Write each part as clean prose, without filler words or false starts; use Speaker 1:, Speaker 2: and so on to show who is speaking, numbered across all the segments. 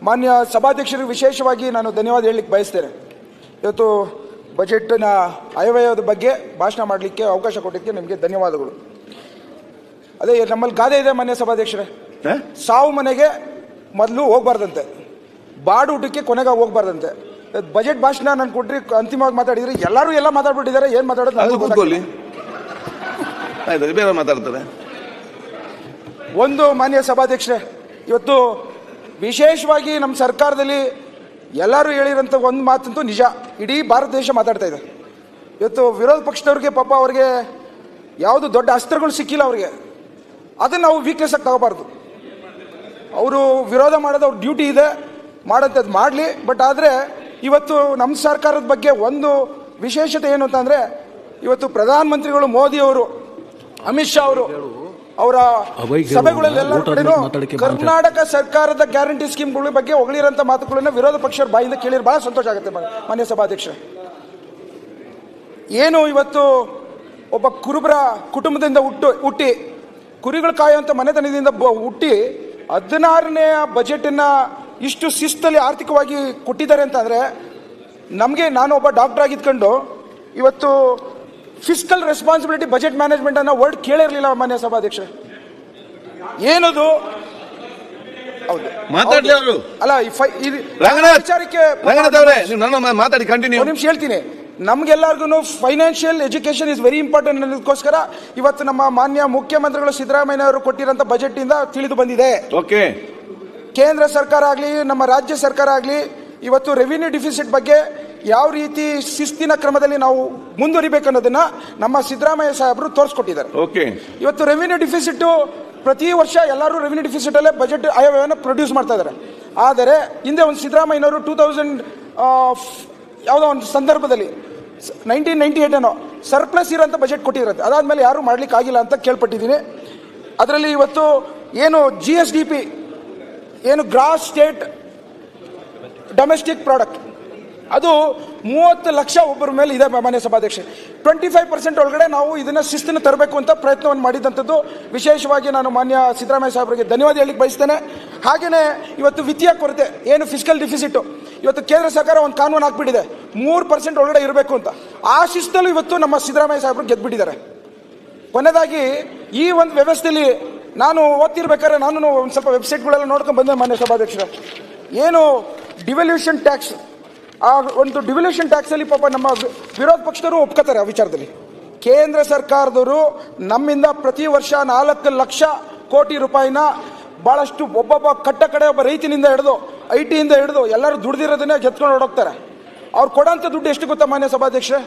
Speaker 1: ಮಾನ್ಯ ಸಭಾಧ್ಯಕ್ಷರಿಗೆ ವಿಶೇಷವಾಗಿ ನಾನು ಧನ್ಯವಾದ ಹೇಳಲಿಕ್ಕೆ ಬಯಸ್ತೇನೆ. ಇವತ್ತು ಬಜೆಟ್ನ ಆಯವ್ಯಯದ ಬಗ್ಗೆ ಭಾಷಣ ಮಾಡಲಿಕ್ಕೆ ಅವಕಾಶ ಕೊಟ್ಟಿದ್ದಕ್ಕೆ ನಿಮಗೆ ಧನ್ಯವಾದಗಳು. ಅದೇ ನಮ್ಮಲ್ಲಿ ಗಾದೆ ಇದೆ ಮಾನ್ಯ ಸಭಾಧ್ಯಕ್ಷರೇ, ಸಾವು ಮನೆಗೆ ಮೊದಲು ಹೋಗ್ಬಾರ್ದಂತೆ, ಬಾಡೂಟಕ್ಕೆ ಕೊನೆಗೆ ಹೋಗ್ಬಾರ್ದಂತೆ. ಬಜೆಟ್ ಭಾಷಣ ನಾನು ಕೊಟ್ರಿ ಅಂತಿಮವಾಗಿ ಮಾತಾಡಿದ್ರೆ ಎಲ್ಲರೂ ಎಲ್ಲ ಮಾತಾಡ್ಬಿಟ್ಟಿದ್ದಾರೆ. ಏನ್ ಮಾತಾಡೋದು
Speaker 2: ಮಾತಾಡ್ತಾರೆ.
Speaker 1: ಒಂದು ಮಾನ್ಯ ಸಭಾಧ್ಯಕ್ಷರೇ, ಇವತ್ತು ವಿಶೇಷವಾಗಿ ನಮ್ಮ ಸರ್ಕಾರದಲ್ಲಿ ಎಲ್ಲರೂ ಹೇಳಿರೋಂಥ ಒಂದು ಮಾತಂತೂ ನಿಜ, ಇಡೀ ಭಾರತ ದೇಶ ಮಾತಾಡ್ತಾ ಇದೆ. ಇವತ್ತು ವಿರೋಧ ಪಕ್ಷದವ್ರಿಗೆ ಪಾಪ ಅವ್ರಿಗೆ ಯಾವುದು ದೊಡ್ಡ ಅಸ್ತ್ರಗಳು ಸಿಕ್ಕಿಲ್ಲ ಅವ್ರಿಗೆ, ಅದನ್ನು ನಾವು ವೀಕ್ನೆಸ್ ಆಗಿ ತಗೋಬಾರ್ದು. ಅವರು ವಿರೋಧ ಮಾಡೋದು ಅವ್ರ ಡ್ಯೂಟಿ ಇದೆ, ಮಾಡೋಂಥದ್ದು ಮಾಡಲಿ. ಬಟ್ ಆದರೆ ಇವತ್ತು ನಮ್ಮ ಸರ್ಕಾರದ ಬಗ್ಗೆ ಒಂದು ವಿಶೇಷತೆ ಏನು ಅಂತಂದರೆ, ಇವತ್ತು ಪ್ರಧಾನಮಂತ್ರಿಗಳು ಮೋದಿ ಅವರು, ಅಮಿತ್ ಶಾ ಅವರು ಅವರ ಸಭೆಗಳಲ್ಲೆಲ್ಲ ಕರ್ನಾಟಕ ಸರ್ಕಾರದ ಗ್ಯಾರಂಟಿ ಸ್ಕೀಮ್ಗಳ ಬಗ್ಗೆ ಹೊಗಳಿರೋಂಥ ಮಾತುಗಳನ್ನ ವಿರೋಧ ಪಕ್ಷದ ಬಾಯಿಂದ ಕೇಳಿದ್ರೆ ಬಹಳ ಸಂತೋಷ ಆಗುತ್ತೆ ಮಾನ್ಯ ಸಭಾಧ್ಯಕ್ಷ. ಏನು ಇವತ್ತು ಒಬ್ಬ ಕುರುಬರ ಕುಟುಂಬದಿಂದ ಹುಟ್ಟಿ ಕುರಿಗಳು ಕಾಯುವಂಥ ಮನೆತನದಿಂದ ಹುಟ್ಟಿ 16ನೇ ಬಜೆಟನ್ನು ಇಷ್ಟು ಶಿಸ್ತಲ್ಲಿ ಆರ್ಥಿಕವಾಗಿ ಕೊಟ್ಟಿದ್ದಾರೆ ಅಂತಂದರೆ ನಮಗೆ, ನಾನು ಒಬ್ಬ ಡಾಕ್ಟರ್ ಆಗಿದ್ಕೊಂಡು ಇವತ್ತು ಫಿಸ್ಕಲ್ ರೆಸ್ಪಾನ್ಸಿಬಿಲಿಟಿ ಬಜೆಟ್ ಮ್ಯಾನೇಜ್ಮೆಂಟ್ ಅನ್ನೋ ವರ್ಡ್ ಕೇಳಿರಲಿಲ್ಲ ಮಾನ್ಯ ಸಭಾಧ್ಯಕ್ಷ. ಏನದು ಹೌದು
Speaker 2: ಮಾತಾಡ್ಲಿ ಅವರು
Speaker 1: ಅಲ್ಲ
Speaker 2: ವಿಚಾರಕ್ಕೆ ಮಾತಾಡಿ ಕಂಟಿನ್ಯೂ.
Speaker 1: ನಿಮಿಷ ಹೇಳ್ತೀನಿ. ನಮ್ಗೆಲ್ಲರಿಗೂ financial education is very important ಅನ್ನೋದಕ್ಕೋಸ್ಕರ ಇವತ್ತು ನಮ್ಮ ಮಾನ್ಯ ಮುಖ್ಯಮಂತ್ರಿಗಳು ಸಿದ್ದರಾಮಯ್ಯ ಅವರು ಕೊಟ್ಟಿರೋಂಥ ಬಜೆಟ್ ಇಂದ ತಿಳಿದು ಬಂದಿದೆ.
Speaker 2: ಓಕೆ,
Speaker 1: ಕೇಂದ್ರ ಸರ್ಕಾರ ಆಗಲಿ ನಮ್ಮ ರಾಜ್ಯ ಸರ್ಕಾರ ಆಗಲಿ ಇವತ್ತು ರೆವಿನ್ಯೂ ಡಿಫಿಸಿಟ್ ಬಗ್ಗೆ ಯಾವ ರೀತಿ ಶಿಸ್ತಿನ ಕ್ರಮದಲ್ಲಿ ನಾವು ಮುಂದುವರಿಬೇಕು ಅನ್ನೋದನ್ನ ನಮ್ಮ ಸಿದ್ದರಾಮಯ್ಯ ಸಾಹೇಬರು ತೋರಿಸ್ಕೊಟ್ಟಿದ್ದಾರೆ.
Speaker 2: ಓಕೆ,
Speaker 1: ಇವತ್ತು ರೆವಿನ್ಯೂ ಡಿಫಿಸಿಟ್ ಪ್ರತಿ ವರ್ಷ ಎಲ್ಲರೂ ರೆವಿನ್ಯೂ ಡಿಫಿಸಿಟ್ ಅಲ್ಲೇ ಬಜೆಟ್ ಆಯವ್ಯಯನ ಪ್ರೊಡ್ಯೂಸ್ ಮಾಡ್ತಾ ಇದ್ದಾರೆ. ಆದರೆ ಹಿಂದೆ ಒಂದು ಸಿದ್ದರಾಮಯ್ಯನವರು 2000 ಯಾವುದೋ ಒಂದು ಸಂದರ್ಭದಲ್ಲಿ 1998 ಸರ್ಪ್ಲಸ್ ಇರೋಂಥ ಬಜೆಟ್ ಕೊಟ್ಟಿರುತ್ತೆ. ಅದಾದ್ಮೇಲೆ ಯಾರು ಮಾಡ್ಲಿಕ್ಕೆ ಆಗಿಲ್ಲ ಅಂತ ಕೇಳ್ಪಟ್ಟಿದ್ದೀನಿ. ಅದರಲ್ಲಿ ಇವತ್ತು ಏನು GSDP ಏನು ಗ್ರಾಸ್ ಸ್ಟೇಟ್ ಡೊಮೆಸ್ಟಿಕ್ ಪ್ರಾಡಕ್ಟ್ ಅದು 30 ಲಕ್ಷ ಒಬ್ಬರ ಮೇಲೆ ಇದೆ ಮಾನ್ಯ ಸಭಾಧ್ಯಕ್ಷ. 25% ಒಳಗಡೆ ನಾವು ಇದನ್ನ ಶಿಸ್ತನ್ನು ತರಬೇಕು ಅಂತ ಪ್ರಯತ್ನವನ್ನು ಮಾಡಿದಂಥದ್ದು ವಿಶೇಷವಾಗಿ ನಾನು ಮಾನ್ಯ ಸಿದ್ದರಾಮಯ್ಯ ಸಾಹೇಬರಿಗೆ ಧನ್ಯವಾದ ಹೇಳಲಿಕ್ಕೆ ಬಯಸ್ತೇನೆ. ಹಾಗೆಯೇ ಇವತ್ತು ವಿತ್ತೀಯ ಕೊರತೆ ಏನು ಫಿಸ್ಕಲ್ ಡಿಫಿಸಿಟ್, ಇವತ್ತು ಕೇಂದ್ರ ಸರ್ಕಾರ ಒಂದು ಕಾನೂನು ಹಾಕ್ಬಿಟ್ಟಿದೆ 3% ಒಳಗಡೆ ಇರಬೇಕು ಅಂತ. ಆ ಶಿಸ್ತಲ್ಲೂ ಇವತ್ತು ನಮ್ಮ ಸಿದ್ದರಾಮಯ್ಯ ಸಾಹೇಬರು ಗೆದ್ದುಬಿಟ್ಟಿದ್ದಾರೆ. ಕೊನೆಯದಾಗಿ ಈ ಒಂದು ವ್ಯವಸ್ಥೆಯಲ್ಲಿ ನಾನು ಓದ್ತಿರ್ಬೇಕಾದ್ರೆ ನಾನು ಒಂದು ಸ್ವಲ್ಪ ವೆಬ್ಸೈಟ್ಗಳೆಲ್ಲ ನೋಡ್ಕೊಂಡು ಬಂದೆ ಮಾನ್ಯ ಸಭಾಧ್ಯಕ್ಷರ. ಏನು ಡಿವಲ್ಯೂಷನ್ ಟ್ಯಾಕ್ಸ್, ಆ ಒಂದು ಡಿವಲ್ಯೂಷನ್ ಟ್ಯಾಕ್ಸ್ ಅಲ್ಲಿ ಪಾಪ ನಮ್ಮ ವಿರೋಧ ಪಕ್ಷದವರು ಒಪ್ಕೋತಾರೆ. ಆ ವಿಚಾರದಲ್ಲಿ ಕೇಂದ್ರ ಸರ್ಕಾರದವರು ನಮ್ಮಿಂದ ಪ್ರತಿ ವರ್ಷ 4 ಲಕ್ಷ ಕೋಟಿ ರೂಪಾಯಿನ ಬಹಳಷ್ಟು ಒಬ್ಬೊಬ್ಬ ಕಟ್ಟ ಕಡೆ ಒಬ್ಬ ರೈತನಿಂದ ಹಿಡಿದು IT ಹಿಡಿದು ಎಲ್ಲರೂ ದುಡ್ದಿರೋದನ್ನೇ ಗೆತ್ಕೊಂಡು ಹೊರಡೋಗ್ತಾರೆ. ಅವ್ರು ಕೊಡೋಂಥ ದುಡ್ಡು ಎಷ್ಟು ಗೊತ್ತಾ ಮಾನ್ಯ ಸಭಾಧ್ಯಕ್ಷರೇ?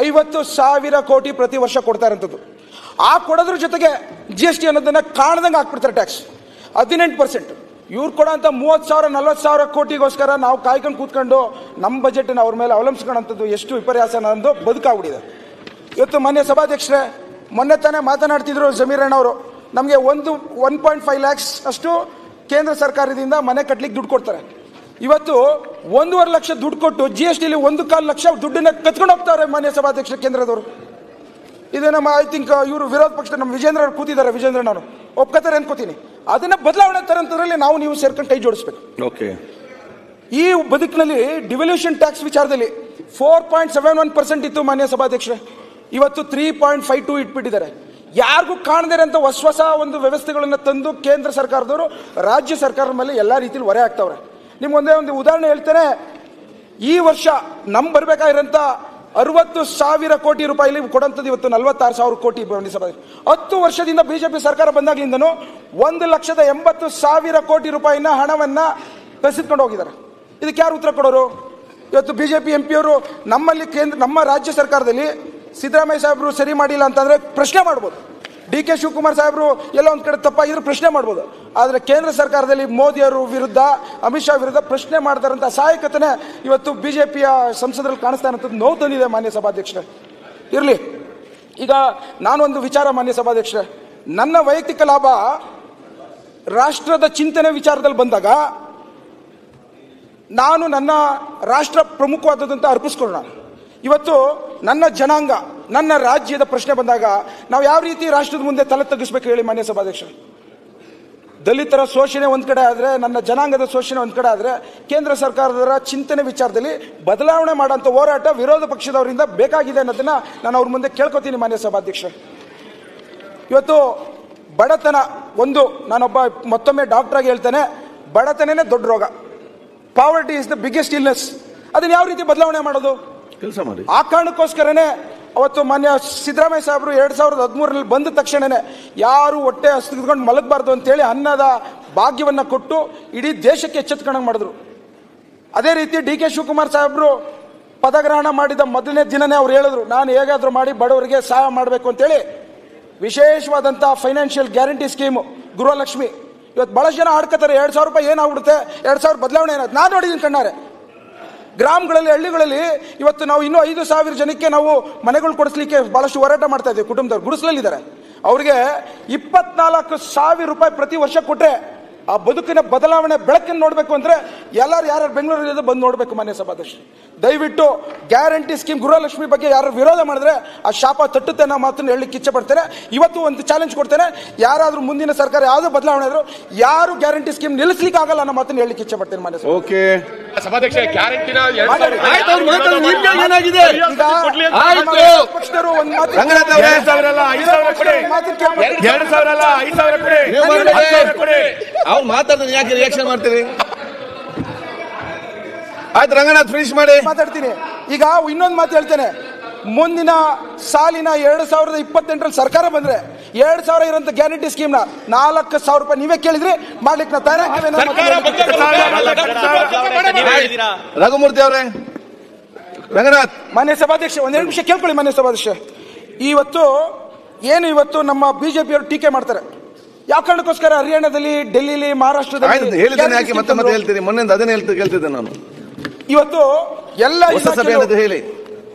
Speaker 1: 50,000 ಕೋಟಿ ಪ್ರತಿ ವರ್ಷ ಕೊಡ್ತಾ ಇರೋಂಥದ್ದು. ಆ ಕೊಡೋದ್ರ ಜೊತೆಗೆ GST ಅನ್ನೋದನ್ನ ಕಾಣದಂಗೆ ಹಾಕ್ಬಿಡ್ತಾರೆ ಟ್ಯಾಕ್ಸ್ 18%. ಇವ್ರು ಕೊಡೋಂಥ 30,000 40,000 ಕೋಟಿಗೋಸ್ಕರ ನಾವು ಕಾಯ್ಕೊಂಡು ಕೂತ್ಕೊಂಡು ನಮ್ಮ ಬಜೆಟ್ನ ಅವ್ರ ಮೇಲೆ ಅವಲಂಬಿಸ್ಕೊಳ್ಳೋಂಥದ್ದು ಎಷ್ಟು ವಿಪರ್ಯಾಸ ಅನ್ನೋದು ಬದುಕಾಗ್ಬಿಟ್ಟಿದೆ. ಇವತ್ತು ಮಾನ್ಯ ಸಭಾಧ್ಯಕ್ಷರೇ, ಮೊನ್ನೆ ತಾನೇ ಮಾತನಾಡ್ತಿದ್ರು ಜಮೀರಣ್ಣ ಅವರು, ನಮಗೆ 1.5 ಲ್ಯಾಕ್ಸ್ ಅಷ್ಟು ಕೇಂದ್ರ ಸರ್ಕಾರದಿಂದ ಮನೆ ಕಟ್ಟಲಿಕ್ಕೆ ದುಡ್ಡು ಕೊಡ್ತಾರೆ. ಇವತ್ತು 1.5 ಲಕ್ಷ ದುಡ್ಡು ಕೊಟ್ಟು GSTಲಿ 1.25 ಲಕ್ಷ ದುಡ್ಡನ್ನ ಕತ್ಕೊಂಡು ಹೋಗ್ತಾರೆ ಮಾನ್ಯ ಸಭಾಧ್ಯಕ್ಷ ಕೇಂದ್ರದವರು. ಇದು ನಮ್ಮ ಐ ಥಿಂಕ್ ಇವರು ವಿರೋಧ ಪಕ್ಷದ ನಮ್ಮ ವಿಜೇಂದ್ರ ಅವರು ಕೂತಿದ್ದಾರೆ, ವಿಜೇಂದ್ರಣ್ಣ ಅವರು ಒಪ್ಕೋತಾರೆ ಅನ್ಕೋತೀನಿ. ಅದನ್ನ ಬದಲಾವಣೆ ತರಂತರಲ್ಲಿ ನಾವು ನೀವು ಸೇರ್ಕೊಂಡು ಕೈ ಜೋಡಿಸ್ಬೇಕು.
Speaker 2: ಓಕೆ,
Speaker 1: ಈ ಬದುಕಿನಲ್ಲಿ ಡಿವಲ್ಯೂಷನ್ ಟ್ಯಾಕ್ಸ್ ವಿಚಾರದಲ್ಲಿ 4.71% ಇತ್ತು ಮಾನ್ಯ ಸಭಾಧ್ಯಕ್ಷರೇ, ಇವತ್ತು 3.52 ಇಟ್ಬಿಟ್ಟಿದ್ದಾರೆ. ಯಾರಿಗೂ ಕಾಣದೇ ಅಂತ ಹೊಸ ಒಂದು ವ್ಯವಸ್ಥೆಗಳನ್ನು ತಂದು ಕೇಂದ್ರ ಸರ್ಕಾರದವರು ರಾಜ್ಯ ಸರ್ಕಾರದ ಮೇಲೆ ಎಲ್ಲ ರೀತಿಯಲ್ಲಿ ಹೊರೆ ಆಗ್ತಾವ್ರೆ. ನಿಮ್ಗೊಂದೇ ಒಂದು ಉದಾಹರಣೆ ಹೇಳ್ತೇನೆ. ಈ ವರ್ಷ ನಮ್ ಬರ್ಬೇಕಾಗಿರೋಂಥ 60,000 ಕೋಟಿ ರೂಪಾಯಿ ಕೊಡಂಥದ್ದು ಇವತ್ತು 46,000 ಕೋಟಿ. 10 ವರ್ಷದಿಂದ ಬಿಜೆಪಿ ಸರ್ಕಾರ ಬಂದಾಗ್ಲಿಂದನೂ 1,80,000 ಕೋಟಿ ರೂಪಾಯಿನ ಹಣವನ್ನ ಕಸಿದ್ಕೊಂಡು ಹೋಗಿದ್ದಾರೆ. ಇದಕ್ಕೆ ಯಾರು ಉತ್ತರ ಕೊಡೋರು? ಇವತ್ತು ಬಿಜೆಪಿ MP ಅವರು ನಮ್ಮಲ್ಲಿ ನಮ್ಮ ರಾಜ್ಯ ಸರ್ಕಾರದಲ್ಲಿ ಸಿದ್ದರಾಮಯ್ಯ ಸಾಹೇಬರು ಸರಿ ಮಾಡಿಲ್ಲ ಅಂತಂದ್ರೆ ಪ್ರಶ್ನೆ ಮಾಡ್ಬೋದು, DK ಶಿವಕುಮಾರ್ ಸಾಹೇಬರು ಎಲ್ಲ ಒಂದ್ ಕಡೆ ತಪ್ಪಾಗಿದ್ರು ಪ್ರಶ್ನೆ ಮಾಡ್ಬೋದು. ಆದರೆ ಕೇಂದ್ರ ಸರ್ಕಾರದಲ್ಲಿ ಮೋದಿಯವರು ವಿರುದ್ಧ, ಅಮಿತ್ ಶಾ ವಿರುದ್ಧ ಪ್ರಶ್ನೆ ಮಾಡ್ತಾರಂತ ಅಸಹಾಯಕತೆನೇ ಇವತ್ತು ಬಿಜೆಪಿಯ ಸಂಸದರಲ್ಲಿ ಕಾಣಿಸ್ತಾ ಇರೋಂಥದ್ದು ನೋವು ತಂದಿದೆ ಮಾನ್ಯ ಸಭಾಧ್ಯಕ್ಷರೇ. ಇರಲಿ, ಈಗ ನಾನೊಂದು ವಿಚಾರ ಮಾನ್ಯ ಸಭಾಧ್ಯಕ್ಷರೇ, ನನ್ನ ವೈಯಕ್ತಿಕ ಲಾಭ ರಾಷ್ಟ್ರದ ಚಿಂತನೆ ವಿಚಾರದಲ್ಲಿ ಬಂದಾಗ ನಾನು ನನ್ನ ರಾಷ್ಟ್ರ ಪ್ರಮುಖವಾದದಂತ ಅರ್ಪಿಸ್ಕೊಳ್ಳೋಣ. ಇವತ್ತು ನನ್ನ ಜನಾಂಗ, ನನ್ನ ರಾಜ್ಯದ ಪ್ರಶ್ನೆ ಬಂದಾಗ ನಾವು ಯಾವ ರೀತಿ ರಾಷ್ಟ್ರದ ಮುಂದೆ ತಲೆ ತಗ್ಗಿಸ್ಬೇಕು ಹೇಳಿ ಮಾನ್ಯ ಸಭಾಧ್ಯಕ್ಷ? ದಲಿತರ ಶೋಷಣೆ ಒಂದ್ ಕಡೆ ಆದ್ರೆ, ನನ್ನ ಜನಾಂಗದ ಶೋಷಣೆ ಒಂದ್ ಕಡೆ ಆದ್ರೆ, ಕೇಂದ್ರ ಸರ್ಕಾರದ ಚಿಂತನೆ ವಿಚಾರದಲ್ಲಿ ಬದಲಾವಣೆ ಮಾಡೋಂಥ ಹೋರಾಟ ವಿರೋಧ ಪಕ್ಷದವರಿಂದ ಬೇಕಾಗಿದೆ ಅನ್ನೋದನ್ನ ನಾನು ಅವ್ರ ಮುಂದೆ ಕೇಳ್ಕೊತೀನಿ ಮಾನ್ಯ ಸಭಾಧ್ಯಕ್ಷ. ಇವತ್ತು ಬಡತನ ಒಂದು, ನಾನೊಬ್ಬ ಮತ್ತೊಮ್ಮೆ ಡಾಕ್ಟರ್ ಆಗಿ ಹೇಳ್ತೇನೆ, ಬಡತನನೇ ದೊಡ್ಡ ರೋಗ. Poverty is the biggest illness. ಅದನ್ನ ಯಾವ ರೀತಿ ಬದಲಾವಣೆ ಮಾಡೋದು?
Speaker 2: ಕೆಲಸ ಮಾಡಿ.
Speaker 1: ಆ ಕಾರಣಕ್ಕೋಸ್ಕರನೇ ಅವತ್ತು ಮಾನ್ಯ ಸಿದ್ದರಾಮಯ್ಯ ಸಾಹೇಬರು 2013 ಬಂದ ತಕ್ಷಣನೇ ಯಾರು ಹೊಟ್ಟೆ ಹಸಿದುಕೊಂಡು ಮಲಗಬಾರ್ದು ಅಂತೇಳಿ ಅನ್ನದ ಭಾಗ್ಯವನ್ನ ಕೊಟ್ಟು ಇಡೀ ದೇಶಕ್ಕೆ ಎಚ್ಚೆತ್ಕೊಂಡಂಗೆ ಮಾಡಿದ್ರು. ಅದೇ ರೀತಿ DK ಶಿವಕುಮಾರ್ ಸಾಹೇಬರು ಪದಗ್ರಹಣ ಮಾಡಿದ ಮೊದಲನೇ ದಿನನೇ ಅವ್ರು ಹೇಳಿದ್ರು, ನಾನು ಹೇಗಾದ್ರೂ ಮಾಡಿ ಬಡವರಿಗೆ ಸಹಾಯ ಮಾಡಬೇಕು ಅಂತೇಳಿ ವಿಶೇಷವಾದಂತಹ ಫೈನಾನ್ಷಿಯಲ್ ಗ್ಯಾರಂಟಿ ಸ್ಕೀಮು ಗೃಹಲಕ್ಷ್ಮಿ. ಇವತ್ತು ಬಹಳಷ್ಟು ಜನ ಆಡ್ಕೋತಾರೆ, 2,000 ರೂಪಾಯಿ ಏನಾಗ್ಬಿಡುತ್ತೆ, 2,000 ಬದಲಾವಣೆ ಏನಾದ್ರು. ನಾನು ನೋಡಿದ್ದೀನಿ ಕಣ್ಣಾರೆ, ಗ್ರಾಮಗಳಲ್ಲಿ ಹಳ್ಳಿಗಳಲ್ಲಿ ಇವತ್ತು ನಾವು ಇನ್ನೂ 5,000 ಜನಕ್ಕೆ ನಾವು ಮನೆಗಳು ಕೊಡಿಸ್ಲಿಕ್ಕೆ ಬಹಳಷ್ಟು ಹೋರಾಟ ಮಾಡ್ತಾ ಇದ್ದೀವಿ. ಕುಟುಂಬದವ್ರು ಗುಡಿಸಲಿದ್ದಾರೆ, ಅವ್ರಿಗೆ 24,000 ರೂಪಾಯಿ ಪ್ರತಿ ವರ್ಷ ಕೊಟ್ಟರೆ ಆ ಬದುಕಿನ ಬದಲಾವಣೆ ಬೆಳಕನ್ನು ನೋಡಬೇಕು ಅಂದ್ರೆ ಎಲ್ಲರೂ ಯಾರು ಬೆಂಗಳೂರಲ್ಲಿ ಬಂದು ನೋಡಬೇಕು. ಮಾನ್ಯ ಸಭಾಧ್ಯಕ್ಷರು, ದಯವಿಟ್ಟು ಗ್ಯಾರಂಟಿ ಸ್ಕೀಮ್ ಗೃಹಲಕ್ಷ್ಮಿ ಬಗ್ಗೆ ಯಾರು ವಿರೋಧ ಮಾಡಿದ್ರೆ ಆ ಶಾಪ ತಟ್ಟುತ್ತೆ ಅನ್ನೋ ಮಾತನ್ನು ಹೇಳಲಿಕ್ಕೆ ಇಚ್ಛೆ ಪಡ್ತೇನೆ. ಇವತ್ತು ಒಂದು ಚಾಲೆಂಜ್ ಕೊಡ್ತೇನೆ, ಯಾರಾದ್ರೂ ಮುಂದಿನ ಸರ್ಕಾರ ಯಾವ್ದು ಬದಲಾವಣೆ ಆದ್ರೂ ಯಾರು ಗ್ಯಾರಂಟಿ ಸ್ಕೀಮ್ ನಿಲ್ಲಿಸ್ಲಿಕ್ಕೆ ಆಗಲ್ಲ ಅನ್ನೋ ಮಾತನ್ನು ಹೇಳಲಿಕ್ಕೆ ಇಚ್ಛೆ ಪಡ್ತೇನೆ. ಮಾನ್ಯ
Speaker 2: ಓಕೆ
Speaker 3: ಸಭಾಧ್ಯಕ್ಷ, ಗ್ಯಾರಂಟಿನ
Speaker 1: ಪಕ್ಷದವರು ಒಂದು ಮಾತು
Speaker 2: ಅವ್ರು ಮಾತಾಡಿದ್ರೆ ಯಾಕೆ ರಿಯಾಕ್ಷನ್ ಮಾಡ್ತೀರಿ? ಆಯ್ತು ರಂಗನಾಥ್, ಫಿನಿಶ್ ಮಾಡಿ.
Speaker 1: ಮಾತಾಡ್ತೀನಿ. ಈಗ ಇನ್ನೊಂದು ಮಾತು ಹೇಳ್ತೇನೆ, ಮುಂದಿನ ಸಾಲಿನ 2028 ಸರ್ಕಾರ ಬಂದ್ರೆ 2,000 ಇರೋಂಥ ಗ್ಯಾರಂಟಿ ಸ್ಕೀಮ್ ನ 4,000 ರೂಪಾಯಿ ನೀವೇ ಕೇಳಿದ್ರಿ ಮಾಡ್ಲಿಕ್ಕೆ ನಾ ತಯಾರ.
Speaker 2: ರಘುಮೂರ್ತಿ ಅವರೇ, ರಂಗನಾಥ್.
Speaker 1: ಮಾನ್ಯ ಸಭಾಧ್ಯಕ್ಷ, ಒಂದೆರಡು ನಿಮಿಷ ಕೇಳ್ಕೊಳ್ಳಿ. ಮಾನ್ಯ ಸಭಾಧ್ಯಕ್ಷ, ಇವತ್ತು ನಮ್ಮ ಬಿಜೆಪಿಯವರು ಟೀಕೆ ಮಾಡ್ತಾರೆ. ಯಾವ ಕಾರಣಕ್ಕೋಸ್ಕರ ಹರಿಯಾಣದಲ್ಲಿ, ಡೆಲ್ಲಿಲಿ, ಮಹಾರಾಷ್ಟ್ರದಲ್ಲಿ
Speaker 2: ಹೇಳಿದ್ದೇನೆ, ಯಾಕೆ ಮತ್ತೆ ಹೇಳ್ತೀರಿ? ಮೊನ್ನೆ ಅದನ್ನೇ ಕೇಳ್ತಿದ್ದೆ ನಾನು.
Speaker 1: ಇವತ್ತು ಎಲ್ಲ
Speaker 2: ಹೇಳಿ.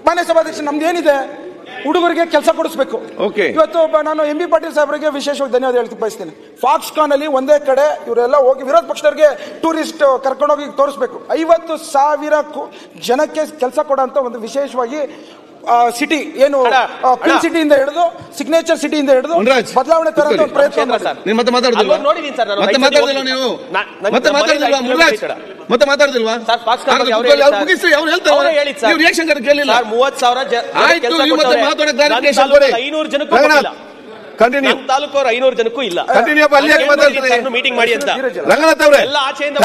Speaker 1: ಮಾನ್ಯ ಸಭಾಧ್ಯಕ್ಷ, ನಮ್ದು ಏನಿದೆ, ಹುಡುಗರಿಗೆ ಕೆಲಸ ಕೊಡಿಸ್ಬೇಕು. ಇವತ್ತು ನಾನು MB ಪಾಟೀಲ್ ಸಾಹೇಬರಿಗೆ ವಿಶೇಷವಾಗಿ ಧನ್ಯವಾದ ಹೇಳ್ತಾ ಬಯಸ್ತೇನೆ. ಫಾಕ್ಸ್ಕಾನ್ ಅಲ್ಲಿ ಒಂದೇ ಕಡೆ ಇವರೆಲ್ಲ ಹೋಗಿ ವಿರೋಧ ಪಕ್ಷದವರಿಗೆ ಟೂರಿಸ್ಟ್ ಕರ್ಕೊಂಡೋಗಿ ತೋರಿಸ್ಬೇಕು. 50,000 ಜನಕ್ಕೆ ಕೆಲಸ ಕೊಡೋಂತ ಒಂದು ವಿಶೇಷವಾಗಿ ಸಿಟಿ ಏನು ಪಿನ್ ಸಿಟಿಯಿಂದ ಹಿಡಿದು ಸಿಗ್ನೇಚರ್ ಸಿಟಿಯಿಂದ ಹಿಡಿದು ಬದಲಾವಣೆ ತರಂತ ಒಂದು ಪ್ರಯತ್ನ
Speaker 3: ತಾಲೂಕವ್ರು 500 ಜನಕ್ಕೂ ಇಲ್ಲ. ಮೀಟಿಂಗ್ ಮಾಡಿ ಅಂತ ಎಲ್ಲ ಆಚೆಯಿಂದ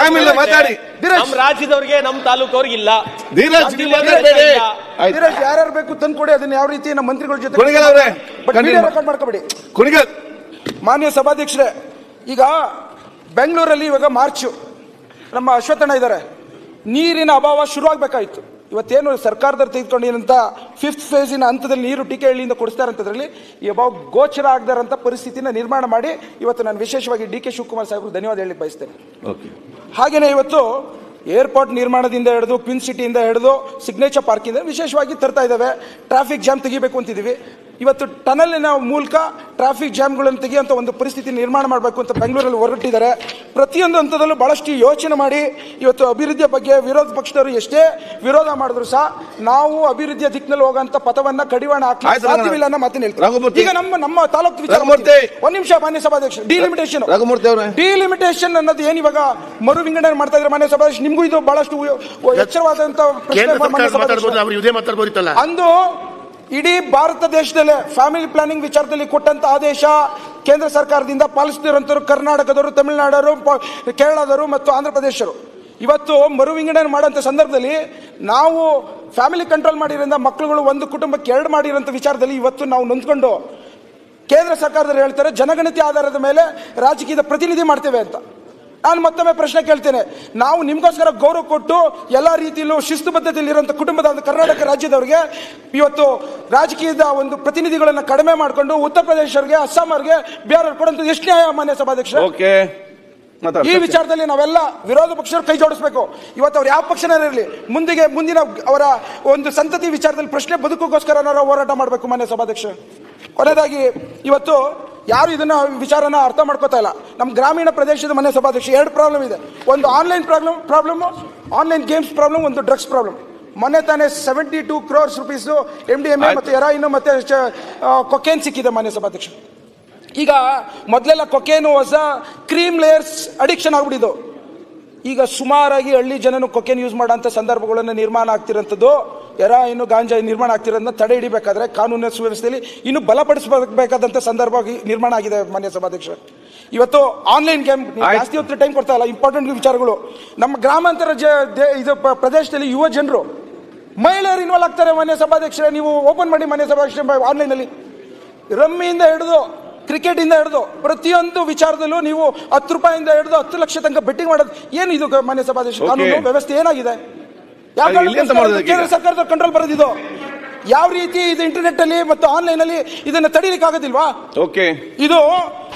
Speaker 3: ನಮ್ಮ ರಾಜ್ಯದವ್ರಿಗೆ ನಮ್ಮ ತಾಲೂಕವ್ರಿಗೆ ಇಲ್ಲ.
Speaker 1: ಯಾರ್ಯಾರು ಬೇಕು ತಂದ್ಕೊಡಿ, ಅದನ್ನ ಯಾವ ರೀತಿ ನಮ್ಮ ಮಂತ್ರಿಗಳ ಜೊತೆ ರೆಕಾರ್ಡ್ ಮಾಡ್ಕೊಬೇಡಿ. ಮಾನ್ಯ ಸಭಾಧ್ಯಕ್ಷರೇ, ಈಗ ಬೆಂಗಳೂರಲ್ಲಿ ಇವಾಗ ಮಾರ್ಚ್ ನಮ್ಮ ಅಶ್ವತ್ಥಣ್ಣ ಇದ್ದಾರೆ, ನೀರಿನ ಅಭಾವ ಶುರುವಾಗಬೇಕಾಯಿತು. ಇವತ್ತೇನು ಸರ್ಕಾರದವ್ರು ತೆಗೆದುಕೊಂಡಿರಂತ 5th ಫೇಸಿನ ಹಂತದಲ್ಲಿ ನೀರು ಟೀಕೆಹಳ್ಳಿಯಿಂದ ಕೊಡಿಸ್ತಾರಂತದ್ರಲ್ಲಿ ಈ ಅಭಾವ ಗೋಚರ ಆಗದಾರಂತ ಪರಿಸ್ಥಿತಿನ ನಿರ್ಮಾಣ ಮಾಡಿ ಇವತ್ತು ನಾನು ವಿಶೇಷವಾಗಿ DK ಶಿವಕುಮಾರ್ ಸಾಹೇಬರು ಧನ್ಯವಾದ ಹೇಳಲಿಕ್ಕೆ ಬಯಸ್ತೇನೆ. ಹಾಗೇನೆ ಇವತ್ತು ಏರ್ಪೋರ್ಟ್ ನಿರ್ಮಾಣದಿಂದ ಹಿಡಿದು ಪಿನ್ ಸಿಟಿಯಿಂದ ಹಿಡಿದು ಸಿಗ್ನೇಚರ್ ಪಾರ್ಕಿಂದ ವಿಶೇಷವಾಗಿ ತರ್ತಾ ಇದ್ದಾವೆ. ಟ್ರಾಫಿಕ್ ಜಾಮ್ ತೆಗಿಬೇಕು ಅಂತಿದ್ದೀವಿ. ಇವತ್ತು ಟನಲಿನ ಮೂಲಕ ಟ್ರಾಫಿಕ್ ಜಾಮ್ಗಳನ್ನು ತೆಗೆಯುವಂಥ ಒಂದು ಪರಿಸ್ಥಿತಿ ನಿರ್ಮಾಣ ಮಾಡಬೇಕು ಅಂತ ಬೆಂಗಳೂರಲ್ಲಿ ಹೊರಟಿದ್ದಾರೆ. ಪ್ರತಿಯೊಂದು ಹಂತದಲ್ಲೂ ಬಹಳಷ್ಟು ಯೋಚನೆ ಮಾಡಿ ಇವತ್ತು ಅಭಿವೃದ್ಧಿಯ ಬಗ್ಗೆ ವಿರೋಧ ಪಕ್ಷದವರು ಎಷ್ಟೇ ವಿರೋಧ ಮಾಡಿದ್ರು ಸಹ ನಾವು ಅಭಿವೃದ್ಧಿಯ ದಿಕ್ಕಿನಲ್ಲಿ ಹೋಗುವಂತ ಪಥವನ್ನ ಕಡಿವಾಣ ಹಾಕಿ ಸಾಧ್ಯವಿಲ್ಲ ಅನ್ನೋ ಮಾತನ್ನ ಹೇಳ್ತಾರೆ. ಈಗ ನಮ್ಮ ತಾಲೂಕು ವಿಚಾರ ಒಂದ್ ನಿಮಿಷ ಮಾನ್ಯ ಸಭಾಧ್ಯಕ್ಷ, ಡಿಲಿಮಿಟೇಷನ್ ಅನ್ನೋದು ಏನು ಇವಾಗ ಮರು ವಿಂಗಡಣೆ ಮಾಡ್ತಾ ಇದ್ರೆ ಮಾನ್ಯ ಸಭಾಧ್ಯಕ್ಷ, ನಿಮಗೂ ಇದು ಬಹಳಷ್ಟು ಎಚ್ಚರವಾದಂತ ಅಂದು ಇಡೀ ಭಾರತ ದೇಶದಲ್ಲೇ ಫ್ಯಾಮಿಲಿ ಪ್ಲಾನಿಂಗ್ ವಿಚಾರದಲ್ಲಿ ಕೊಟ್ಟಂತ ಆದೇಶ ಕೇಂದ್ರ ಸರ್ಕಾರದಿಂದ ಪಾಲಿಸುತ್ತಿರುವಂತವರು ಕರ್ನಾಟಕದವರು, ತಮಿಳುನಾಡವರು, ಕೇರಳದವರು ಮತ್ತು ಆಂಧ್ರ ಪ್ರದೇಶರು. ಇವತ್ತು ಮರು ವಿಂಗಡಣೆ ಮಾಡುವಂತ ಸಂದರ್ಭದಲ್ಲಿ ನಾವು ಫ್ಯಾಮಿಲಿ ಕಂಟ್ರೋಲ್ ಮಾಡಿರೋದ್ರಿಂದ ಮಕ್ಕಳುಗಳು ಒಂದು ಕುಟುಂಬಕ್ಕೆ 2 ಮಾಡಿರೋಂಥ ವಿಚಾರದಲ್ಲಿ ಇವತ್ತು ನಾವು ನೊಂದ್ಕೊಂಡು ಕೇಂದ್ರ ಸರ್ಕಾರದಲ್ಲಿ ಹೇಳ್ತಾರೆ ಜನಗಣತಿ ಆಧಾರದ ಮೇಲೆ ರಾಜಕೀಯದ ಪ್ರತಿನಿಧಿ ಮಾಡ್ತೇವೆ ಅಂತ. ನಾನು ಮತ್ತೊಮ್ಮೆ ಪ್ರಶ್ನೆ ಕೇಳ್ತೇನೆ, ನಾವು ನಿಮಗೋಸ್ಕರ ಗೌರವ ಕೊಟ್ಟು ಎಲ್ಲ ರೀತಿಯಲ್ಲೂ ಶಿಸ್ತುಬದ್ಧತೆಯಲ್ಲಿರುವಂಥ ಕುಟುಂಬದ ಕರ್ನಾಟಕ ರಾಜ್ಯದವರಿಗೆ ಇವತ್ತು ರಾಜಕೀಯದ ಒಂದು ಪ್ರತಿನಿಧಿಗಳನ್ನು ಕಡಿಮೆ ಮಾಡಿಕೊಂಡು ಉತ್ತರ ಪ್ರದೇಶರಿಗೆ, ಅಸ್ಸಾಂಗೆ, ಬಿಹಾರ್ ಕೊಡುವಂಥದ್ದು ಎಷ್ಟು ನ್ಯಾಯ ಮಾನ್ಯ ಸಭಾಧ್ಯಕ್ಷ? ಈ ವಿಚಾರದಲ್ಲಿ ನಾವೆಲ್ಲ ವಿರೋಧ ಪಕ್ಷರು ಕೈ ಜೋಡಿಸಬೇಕು. ಇವತ್ತು ಅವ್ರು ಯಾವ ಪಕ್ಷನೇ ಇರಲಿ, ಮುಂದಿನ ಅವರ ಒಂದು ಸಂತತಿ ವಿಚಾರದಲ್ಲಿ ಪ್ರಶ್ನೆ ಬದುಕೋಸ್ಕರ ನಾವು ಹೋರಾಟ ಮಾಡಬೇಕು ಮಾನ್ಯ ಸಭಾಧ್ಯಕ್ಷ. ಕೊನೆಯದಾಗಿ ಇವತ್ತು ಯಾರು ಇದನ್ನ ವಿಚಾರನ ಅರ್ಥ ಮಾಡ್ಕೋತಾ ಇಲ್ಲ. ನಮ್ಮ ಗ್ರಾಮೀಣ ಪ್ರದೇಶದ ಮನೆ ಸಭಾಧ್ಯಕ್ಷ 2 ಪ್ರಾಬ್ಲಮ್ ಇದೆ. ಒಂದು online problem, online games problem, ಒಂದು ಡ್ರಗ್ಸ್ ಪ್ರಾಬ್ಲಮ್. ಮೊನ್ನೆ ತಾನೇ 72 crores ರೂಪೀಸ್ MDMA ಮತ್ತೆ ಹೆರಾಯಿನ್ ಮತ್ತೆ ಕೊಕೇನ್ ಸಿಕ್ಕಿದೆ ಮಾನ್ಯ ಸಭಾಧ್ಯಕ್ಷ. ಈಗ ಮೊದಲೆಲ್ಲ ಕೊಕೇನು ಹೊಸ ಕ್ರೀಮ್ ಲೇಯರ್ಸ್ ಅಡಿಕ್ಷನ್ ಆಗ್ಬಿಟ್ಟಿದ್ದು. ಈಗ ಸುಮಾರಾಗಿ ಹಳ್ಳಿ ಜನನು ಕೊಕೇನ್ ಯೂಸ್ ಮಾಡೋಂಥ ಸಂದರ್ಭಗಳನ್ನು ನಿರ್ಮಾಣ ಆಗ್ತಿರೋಂಥದ್ದು, ಹೆರಾಯಿನ್ ಗಾಂಜಾ ನಿರ್ಮಾಣ ಆಗ್ತಿರೋದನ್ನ ತಡೆ ಹಿಡಿಬೇಕಾದ್ರೆ ಕಾನೂನು ಸುವ್ಯವಸ್ಥೆಯಲ್ಲಿ ಇನ್ನು ಬಲಪಡಿಸಬೇಕಾದಂಥ ಸಂದರ್ಭ ನಿರ್ಮಾಣ ಆಗಿದೆ. ಮಾನ್ಯ ಸಭಾಧ್ಯಕ್ಷ, ಇವತ್ತು ಆನ್ಲೈನ್ ಗೇಮ್ ಜಾಸ್ತಿ ಹೊತ್ತು ಟೈಮ್ ಕೊಡ್ತಾ ಇಲ್ಲ. ಇಂಪಾರ್ಟೆಂಟ್ ವಿಚಾರಗಳು ನಮ್ಮ ಗ್ರಾಮಾಂತರ ಇದು ಪ್ರದೇಶದಲ್ಲಿ ಯುವ ಜನರು ಮಹಿಳೆಯರು ಇನ್ವಾಲ್ವ್ ಆಗ್ತಾರೆ. ಮಾನ್ಯ ಸಭಾಧ್ಯಕ್ಷರೇ, ನೀವು ಓಪನ್ ಮಾಡಿ ಮಾನ್ಯ ಸಭಾಧ್ಯಕ್ಷರೇ, ಆನ್ಲೈನಲ್ಲಿ ರಮ್ಮಿಯಿಂದ ಹಿಡಿದು ಕ್ರಿಕೆಟ್ ಇಂದ ಹಿಡಿದು ಪ್ರತಿಯೊಂದು ವಿಚಾರದಲ್ಲೂ ನೀವು 10 ರೂಪಾಯಿಂದ ಹಿಡಿದು 10 ಲಕ್ಷ ತನಕ ಬೆಟ್ಟಿಂಗ್ ಮಾಡೋದು ಏನು ಇದು ಮಾನ್ಯ ಸಭಾಧ್ಯಕ್ಷ? ಕಾನೂನು ವ್ಯವಸ್ಥೆ ಏನಾಗಿದೆ? ಕೇಂದ್ರ ಸರ್ಕಾರದ ಕಂಟ್ರೋಲ್ ಬರೋದಿದು. ಯಾವ ರೀತಿ ಇದು ಇಂಟರ್ನೆಟ್ ಅಲ್ಲಿ ಮತ್ತು ಆನ್ಲೈನ್ ಅಲ್ಲಿ ಇದನ್ನ ತಡೀಲಿಕ್ಕೆ ಆಗೋದಿಲ್ವಾ? ಇದು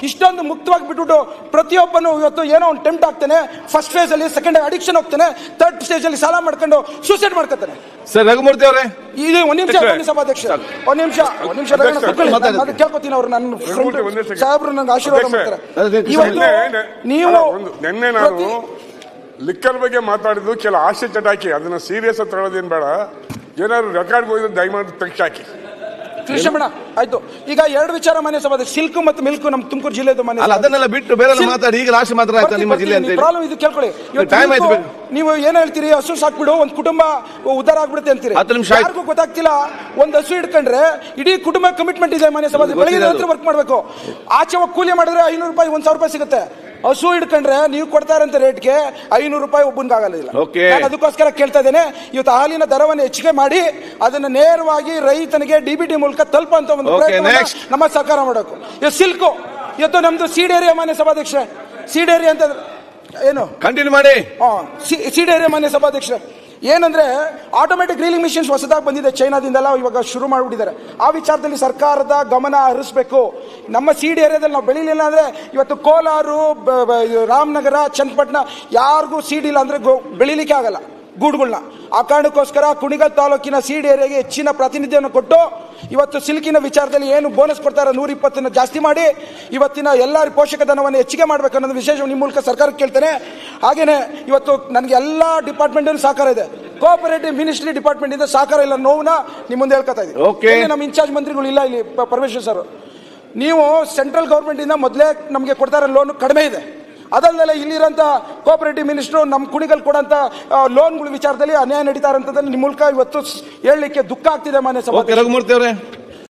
Speaker 1: ಇಷ್ಟೊಂದು ಮುಕ್ತವಾಗಿ ಬಿಟ್ಬಿಟ್ಟು ಪ್ರತಿಯೊಬ್ಬನು ಇವತ್ತು ಏನೋ ಒಂದು ಟೆಂಪ್ಟ್ ಆಗ್ತಾನೆ, ಫಸ್ಟ್ ಫೇಸ್ ಅಲ್ಲಿ, ಸೆಕೆಂಡ್ ಅಡಿಕ್ಷನ್ ಹೋಗ್ತಾನೆ, ಥರ್ಡ್ ಸ್ಟೇಜ್ ಅಲ್ಲಿ ಸಾಲ ಮಾಡ್ಕೊಂಡು ಸೂಸೈಡ್ ಮಾಡ್ಕೊತಾನೆ.
Speaker 3: ಸರ್ ರಘುಮೂರ್ತಿ ಅವರೇ,
Speaker 1: ಇದು ಒಂದ್ ನಿಮಿಷ ಸಭಾಧ್ಯಕ್ಷ, ಒಂದ್ ನಿಮಿಷ ಕೇಳ್ಕೊತೀನಿ. ಅವ್ರು ನನ್ನ ಫ್ರೆಂಡ್ ಸಾಹೇಬ್ರು ನಂಗೆ ಆಶೀರ್ವಾದ ಮಾಡ್ತಾರೆ. ನೀವು
Speaker 4: ನಿನ್ನೆ ನಾನು ಲಿಕ್ಕರ್ ಬಗ್ಗೆ ಮಾತಾಡಿದ್ದು ಕೆಲ ಆಶೆ ಚಟಾಕಿ, ಅದನ್ನ ಸೀರಿಯಸ್ ಅಂತ ಹೇಳೋದೇನು ಬೇಡ. ಏನಾದ್ರು ರೆಕಾರ್ಡ್ ಹೋಗಿದ್ರೆ ದಯಮಾಡಿ ತೆಗೆಸಾಕಿ.
Speaker 1: ಕೃಷ್ಣಣ್ಣ ಆಯ್ತು. ಈಗ 2 ವಿಚಾರ ಮಾನ್ಯ ಸಭಾಧ್ಯಕ್ಷ, ಸಿಲ್ಕ್ ಮತ್ತು ಮಿಲ್ಕ್ ನಮ್ಮ ತುಮಕೂರು ಜಿಲ್ಲೆದು ಮಾನ್ಯ
Speaker 3: ಅದನ್ನೆಲ್ಲ ಬಿಟ್ಟು ಬೇರೆ ಮಾತಾಡಿ. ಈಗ ಲಾಸ್ಟ್ ಮಾತ್ರ ಆಯ್ತಾ ನಿಮ್ಮ ಜಿಲ್ಲೆ ಅಂತ
Speaker 1: ಪ್ರಾಬ್ಲಮ್ ಇದು ಕೇಳ್ಕೊಳ್ಳಿ. ನೀವು ಏನ್ ಹೇಳ್ತೀರಿ? ಹಸು ಸಾಕ್ಬಿಡು ಒಂದು ಕುಟುಂಬ ಉದ್ಧಾರ ಆಗ್ಬಿಡುತ್ತೆ ಅಂತೀರಿ. ಯಾರಿಗೂ ಗೊತ್ತಾಗ್ತಿಲ್ಲ. ಒಂದು ಹಸು ಹಿಡ್ಕೊಂಡ್ರೆ ಇಡೀ ಕುಟುಂಬ ಕಮಿಟ್ಮೆಂಟ್ ಇದೆ ಮಾನ್ಯ ಸಭಾಧ್ಯಕ್ಷ. ಬೆಳಗ್ಗೆ ರಾತ್ರಿ ವರ್ಕ್ ಮಾಡ್ಬೇಕು. ಆಚೆ ಹೋಗಿ ಕೂಲಿ ಮಾಡಿದ್ರೆ 500 ರೂಪಾಯಿ 1000 ರೂಪಾಯಿ ಸಿಗುತ್ತೆ. ಹಸು ಹಿಡ್ಕೊಂಡ್ರೆ ನೀವು ಕೊಡ್ತಾ ಇರೋಂಥ ರೇಟ್ಗೆ 500 ರೂಪಾಯಿ ಒಬ್ಬನಿಗಾಗಲ್ಲ. ನಾನು ಅದಕ್ಕೋಸ್ಕರ ಕೇಳ್ತಾ ಇದ್ದೇನೆ, ಇವತ್ತು ಹಾಲಿನ ದರವನ್ನು ಹೆಚ್ಚಿಗೆ ಮಾಡಿ ಅದನ್ನು ನೇರವಾಗಿ ರೈತನಿಗೆ ಡಿಬಿಟಿ ಮೂಲಕ ತಲುಪುವಂತ ಒಂದು ನಮ್ಮ ಸರ್ಕಾರ ಮಾಡಬೇಕು. ಇವತ್ತು ಸಿಲ್ಕು, ಇವತ್ತು ನಮ್ದು ಸೀಡ್ ಏರಿಯಾ ಮಾನ್ಯ ಸಭಾಧ್ಯಕ್ಷ, ಸೀಡ್ ಏರಿಯಾ ಅಂತ ಏನು
Speaker 3: ಕಂಟಿನ್ಯೂ ಮಾಡಿ.
Speaker 1: ಸೀಡ್ ಏರಿಯಾ ಮಾನ್ಯ ಸಭಾಧ್ಯಕ್ಷ ಏನಂದ್ರೆ ಆಟೋಮೆಟಿಕ್ ರೀಲಿಂಗ್ ಮಿಷನ್ಸ್ ಹೊಸದಾಗಿ ಬಂದಿದೆ, ಚೈನಾದಿಂದೆಲ್ಲ ಇವಾಗ ಶುರು ಮಾಡಿಬಿಟ್ಟಿದ್ದಾರೆ. ಆ ವಿಚಾರದಲ್ಲಿ ಸರ್ಕಾರದ ಗಮನ ಹರಿಸಬೇಕು. ನಮ್ಮ ಸೀಡ್ ಏರಿಯಾದಲ್ಲಿ ನಾವು ಬೆಳಿಲಿಲ್ಲ ಅಂದ್ರೆ ಇವತ್ತು ಕೋಲಾರು, ರಾಮನಗರ, ಚನ್ನಪಟ್ಟಣ ಯಾರಿಗೂ ಸೀಡ್ ಇಲ್ಲ ಅಂದ್ರೆ ಬೆಳಿಲಿಕ್ಕೆ ಆಗಲ್ಲ ಗೂಡುಗಳನ್ನ. ಆ ಕಾರಣಕ್ಕೋಸ್ಕರ ಕುಣಿಗಲ್ ತಾಲೂಕಿನ ಸೀಡ್ ಏರಿಯಾಗೆ ಹೆಚ್ಚಿನ ಪ್ರಾತಿನಿಧ್ಯವನ್ನು ಕೊಟ್ಟು ಇವತ್ತು ಸಿಲ್ಕಿನ ವಿಚಾರದಲ್ಲಿ ಏನು ಬೋನಸ್ ಕೊಡ್ತಾರೆ 120 ಜಾಸ್ತಿ ಮಾಡಿ ಇವತ್ತಿನ ಎಲ್ಲರ ಪೋಷಕ ಧನವನ್ನು ಹೆಚ್ಚಿಗೆ ಮಾಡಬೇಕು ಅನ್ನೋದು ವಿಶೇಷ ನಿಮ್ಮ ಮೂಲಕ ಸರ್ಕಾರಕ್ಕೆ ಕೇಳ್ತೇನೆ. ಹಾಗೇನೆ ಇವತ್ತು ನನಗೆ ಎಲ್ಲ ಡಿಪಾರ್ಟ್ಮೆಂಟ್ ಸಹಕಾರ ಇದೆ. ಕೋಆಪರೇಟಿವ್ ಮಿನಿಸ್ಟ್ರಿ ಡಿಪಾರ್ಟ್ಮೆಂಟ್ ಇಂದ ಸಹಕಾರ ಇಲ್ಲ, ನೋವನ್ನ ನಿಮ್ಮ ಮುಂದೆ ಹೇಳ್ಕೊತಾ ಇದ್ದೀವಿ. ನಮ್ಮ ಇನ್ಚಾರ್ಜ್ ಮಂತ್ರಿಗಳು ಇಲ್ಲ ಇಲ್ಲಿ, ಪರಮೇಶ್ವರ್ ಸರ್. ನೀವು ಸೆಂಟ್ರಲ್ ಗೌರ್ಮೆಂಟ್ ಇಂದ ಮೊದಲೇ ನಮಗೆ ಕೊಡ್ತಾರೆ ಲೋನ್ ಕಡಿಮೆ ಇದೆ. ಅದಲ್ಲದೆ ಇಲ್ಲಿರೋಂಥ ಕೋಆಪರೇಟಿವ್ ಮಿನಿಸ್ಟ್ರು ನಮ್ಮ ಕುಣಿಗಲ್ ಕೊಡೋಂಥ ಲೋನ್ಗಳ ವಿಚಾರದಲ್ಲಿ ಅನ್ಯಾಯ ನಡೀತಾ ಇರೋಂಥದ್ದನ್ನು ನಿಮ್ಮ ಮೂಲಕ ಇವತ್ತು ಹೇಳಲಿಕ್ಕೆ ದುಃಖ ಆಗ್ತಿದೆ ಮಾನ್ಯ ಸಭಾಧ್ಯಕ್ಷ.
Speaker 3: ರಘುಮೂರ್ತಿ ಅವರೇ.